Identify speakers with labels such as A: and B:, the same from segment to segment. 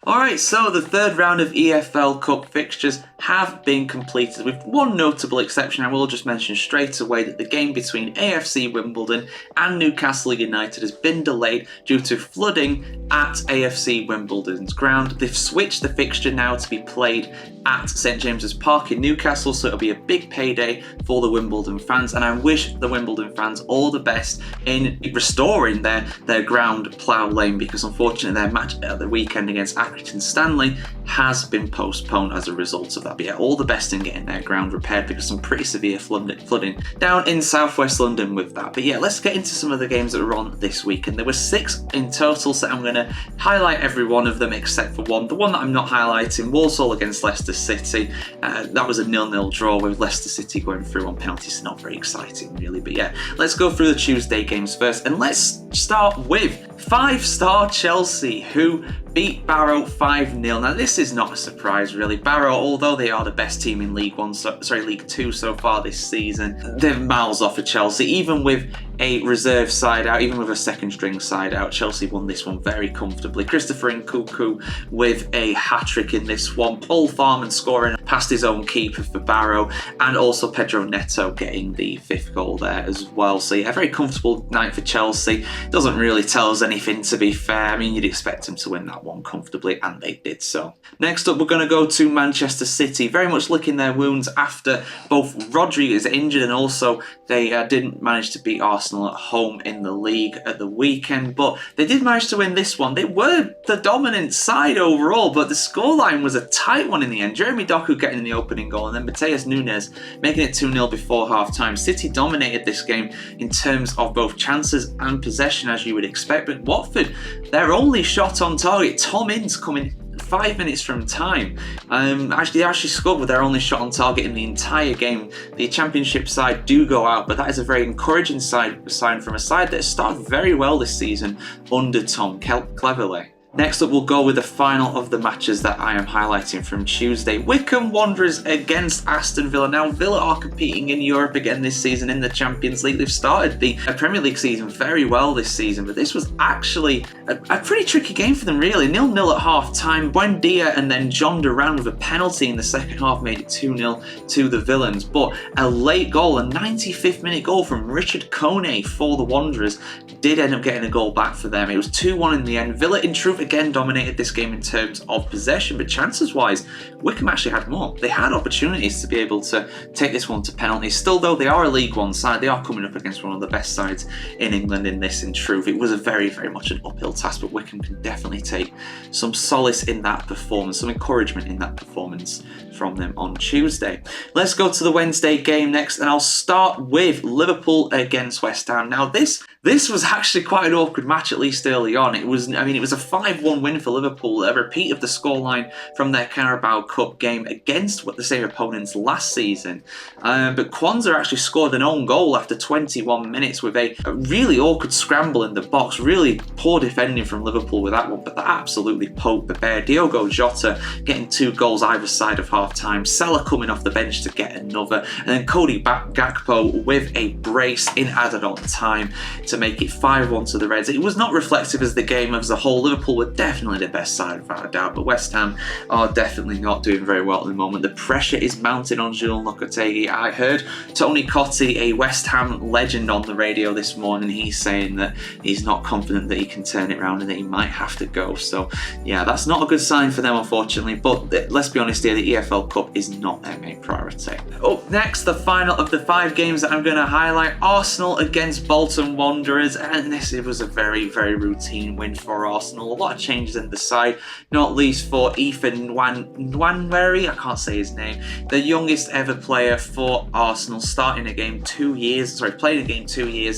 A: Alright, so the third round of EFL Cup fixtures have been completed with one notable exception. I will just mention straight away that the game between AFC Wimbledon and Newcastle United has been delayed due to flooding at AFC Wimbledon's ground. They've switched the fixture now to be played at St James's Park in Newcastle, so it'll be a big payday for the Wimbledon fans, and I wish the Wimbledon fans all the best in restoring their ground plough lane, because unfortunately their match at the weekend against Accrington Stanley has been postponed as a result of that. But yeah, all the best in getting their ground repaired, because some pretty severe flooding down in southwest London with that. But yeah, let's get into some of the games that were on this weekend. There were 6 in total, so I'm going to highlight every one of them except for one. The one that I'm not highlighting, Walsall against Leicester City. That was a 0-0 draw with Leicester City going through on penalties. Not very exciting really, but yeah, let's go through the Tuesday games first, and let's start with 5-star Chelsea, who beat Barrow 5-0. Now this is not a surprise really. Barrow, although they are the best team in League 2 so far this season, they're miles off of Chelsea. Even with a reserve side out, even with a second string side out, Chelsea won this one very comfortably. Christopher Nkunku with a hat-trick in this one, Paul Farman scoring past his own keeper for Barrow, and also Pedro Neto getting the 5th goal there as well. So yeah, a very comfortable night for Chelsea. Doesn't really tell us anything, to be fair. I mean, you'd expect them to win that one comfortably, and they did so. Next up, we're going to go to Manchester City, very much licking their wounds after both Rodri is injured, and also they didn't manage to beat Arsenal at home in the league at the weekend, but they did manage to win this one. They were the dominant side overall, but the scoreline was a tight one in the end. Jeremy Doku getting the opening goal, and then Mateus Nunes making it 2-0 before half-time. City dominated this game in terms of both chances and possession, as you would expect, but Watford, their only shot on target, Tom Ince coming 5 minutes from time. They actually scored with their only shot on target in the entire game. The Championship side do go out, but that is a very encouraging sign from a side that has started very well this season under Tom Cleverley. Next up, we'll go with the final of the matches that I am highlighting from Tuesday. Wycombe Wanderers against Aston Villa. Now, Villa are competing in Europe again this season in the Champions League. They've started the Premier League season very well this season, but this was actually a pretty tricky game for them, really. 0-0 at half-time. Buendia and then John Duran with a penalty in the second half made it 2-0 to the Villains. But a late goal, a 95th minute goal from Richard Kone for the Wanderers, did end up getting a goal back for them. It was 2-1 in the end. Villa, in truth, again dominated this game in terms of possession, but chances wise Wycombe actually had more. They had opportunities to be able to take this one to penalties. Still though, they are a League One side. They are coming up against one of the best sides in England in this. In truth, it was a very much an uphill task, but Wycombe can definitely take some solace in that performance, some encouragement in that performance from them on Tuesday. Let's go to the Wednesday game next, and I'll start with Liverpool against West Ham. Now this was actually quite an awkward match, at least early on. It was a 5-1 win for Liverpool, a repeat of the scoreline from their Carabao Cup game against the same opponents last season. But Kwanzaa actually scored an own goal after 21 minutes with a really awkward scramble in the box. Really poor defending from Liverpool with that one, but that absolutely poked the bear. Diogo Jota getting 2 goals either side of half-time. Salah coming off the bench to get another, and then Cody Gakpo with a brace in added-on time to make it 5-1 to the Reds. It was not reflective as the game as a whole. Liverpool were definitely the best side without a doubt, but West Ham are definitely not doing very well at the moment. The pressure is mounting on Jules Lopetegui. I heard Tony Cottee, a West Ham legend, on the radio this morning. He's saying that he's not confident that he can turn it around and that he might have to go. So yeah, that's not a good sign for them, unfortunately, but let's be honest here, the EFL Cup is not their main priority. Up next, the final of the 5 games that I'm going to highlight, Arsenal against Bolton Wanderers, and it was a very routine win for Arsenal. A lot of changes in the side, not least for Ethan Nwaneri, I can't say his name, the youngest ever player for Arsenal, playing a game 2 years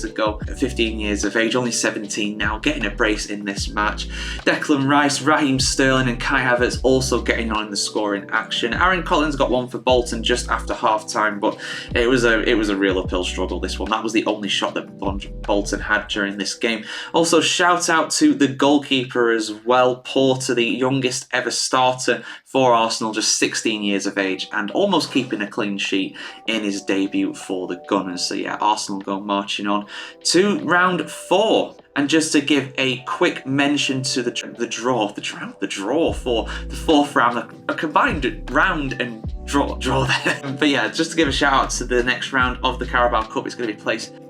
A: ago, at 15 years of age, only 17 now, getting a brace in this match. Declan Rice, Raheem Sterling and Kai Havertz also getting on in the scoring action. Aaron Collins got one for Bolton just after half-time, but it was a real uphill struggle, this one. That was the only shot that Bolton had during this game. Also, shout out to the goalkeeper as well, Porter, the youngest ever starter for Arsenal, just 16 years of age, and almost keeping a clean sheet in his debut for the Gunners. So yeah, Arsenal go marching on to round 4. And just to give a quick mention to the draw for the fourth round, a combined round and draw there. But yeah, just to give a shout out to the next round of the Carabao Cup. It's going to be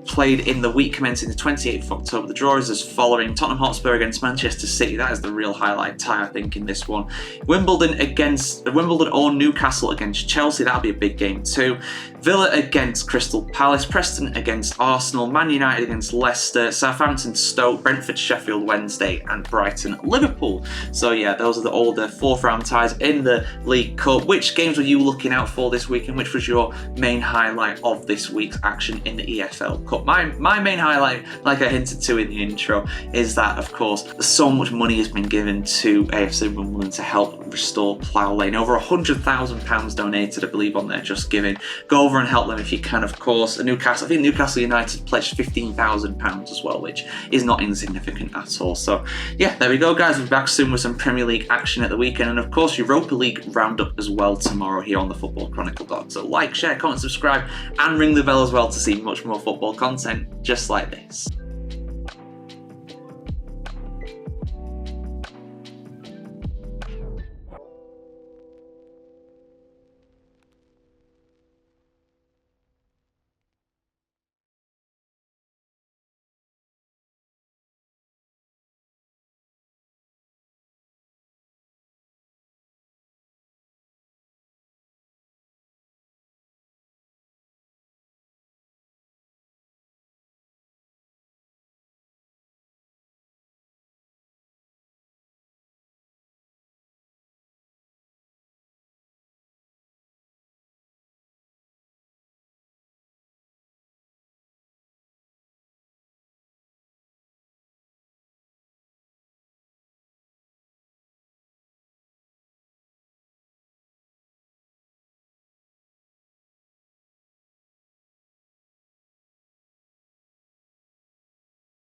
A: played in the week commencing the 28th of October. The draw is as following: Tottenham Hotspur against Manchester City. That is the real highlight tie, I think, in this one. Wimbledon or Newcastle against Chelsea. That'll be a big game too. Villa against Crystal Palace, Preston against Arsenal, Man United against Leicester, Southampton Stoke, Brentford Sheffield Wednesday, and Brighton Liverpool. So yeah, those are all the fourth round ties in the League Cup. Which games were you looking out for this week, and which was your main highlight of this week's action in the EFL Cup? My main highlight, like I hinted to in the intro, is that, of course, so much money has been given to AFC Wimbledon to help restore Plough Lane. Over £100,000 donated, I believe, on there just giving. Go over and help them if you can, of course. I think Newcastle United pledged £15,000 as well, which is not insignificant at all. So yeah, there we go, guys. We'll be back soon with some Premier League action at the weekend, and of course Europa League roundup as well tomorrow here on the Football Chronicle blog. So like, share, comment, subscribe, and ring the bell as well to see much more football content just like this.